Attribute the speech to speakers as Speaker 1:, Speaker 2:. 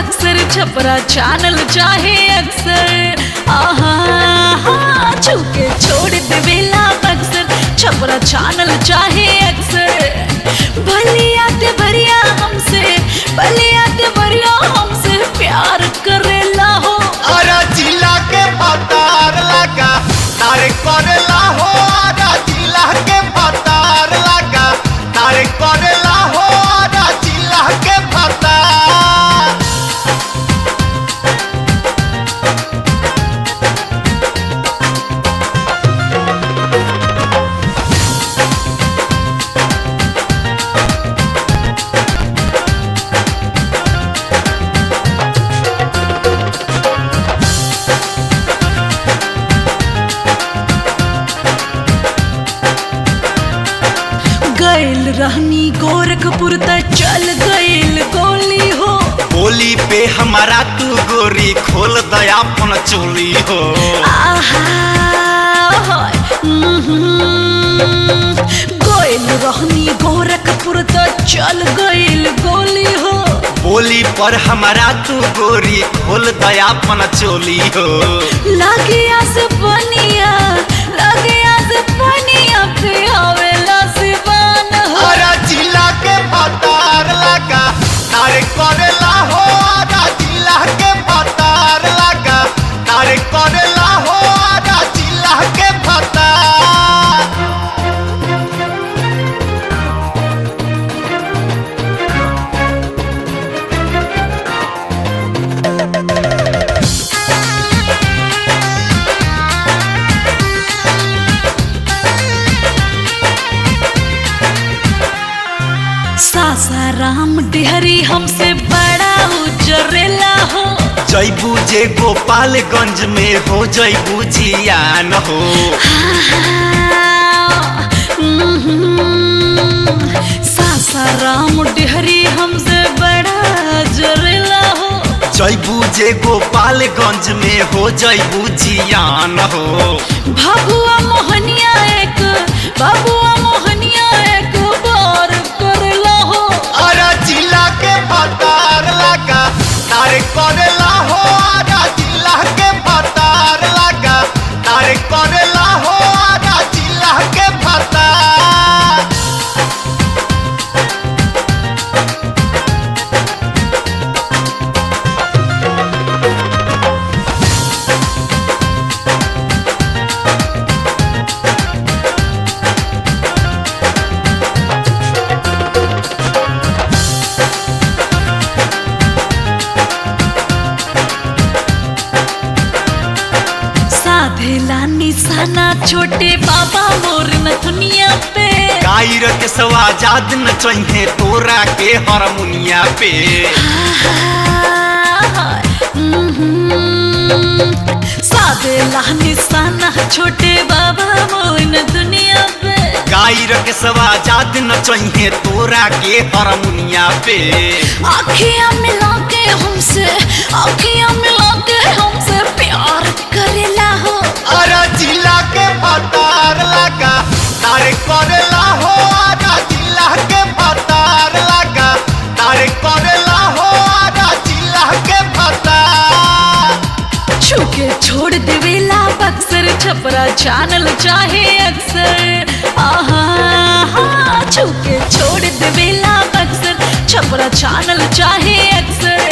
Speaker 1: Buxar Chhapra channel चाहे अक्सर आहा छूके छोड़ देवेला बक्सर छपरा चैनल चाहे अक्सर भलिया ते भरिया हमसे भलिया ते भरिया हमसे प्यार करेला हो
Speaker 2: अरे जिला के भतार लगा तारे करेला हो अरे जिला के भतार लगा तारे करेला हो अरे जिला के भतार
Speaker 1: गैल रहनी गोरखपुर त चल गैल गोली हो
Speaker 2: बोली पे हमारा तू गोरी खोल दया अपन चोली हो
Speaker 1: आहा गैल रहनी गोरखपुर त चल गैल गोली हो
Speaker 2: बोली पर हमारा तू गोरी खोल दया अपन चोली हो
Speaker 1: लगे आस पनिया पे आवेला सिवान हो
Speaker 2: अरे जिला के भतार लगा तारे करेला हो अरे जिला के भतार लगा तारे करेला हो अरे जिला के भतार
Speaker 1: सासाराम डेहरी हमसे बड़ा उजरेला हो
Speaker 2: जैबू जे गोपालगंज में हो जैबू जियान हो
Speaker 1: सासाराम डेहरी हमसे बड़ा जरेला हो
Speaker 2: जैबू जे गोपालगंज में हो जैबू जियान हो
Speaker 1: भगुआ मोहनिया एक बार करला हो
Speaker 2: अरे जिला के भतार लगा तारे करेला हो अरे जिला के भतार लगा तारे करेला हो अरे जिला के भतार
Speaker 1: साधेला निशाना छोटे बाबा मोर नथुनिया पे
Speaker 2: गायर के सवाजाद न चाहिए तोरा के हारमोनिया पे
Speaker 1: साधेला निशाना छोटे बाबा मोर दुनिया पे
Speaker 2: गायर के सवाजाद न चाहिए तोरा के हारमोनिया पे
Speaker 1: आँखियाँ मिला के हमसे प्यार करेला हो
Speaker 2: अरे जिला के भतार लगा तारे करेला हो अरे जिला के भतार लगा तारे करेला हो अरे जिला के भतार
Speaker 1: छूके छोड़ देवेला बक्सर छपरा चैनल चाहे अक्सर आहा छूके छोड़ देवेला बक्सर छपरा चैनल चाहे अक्सर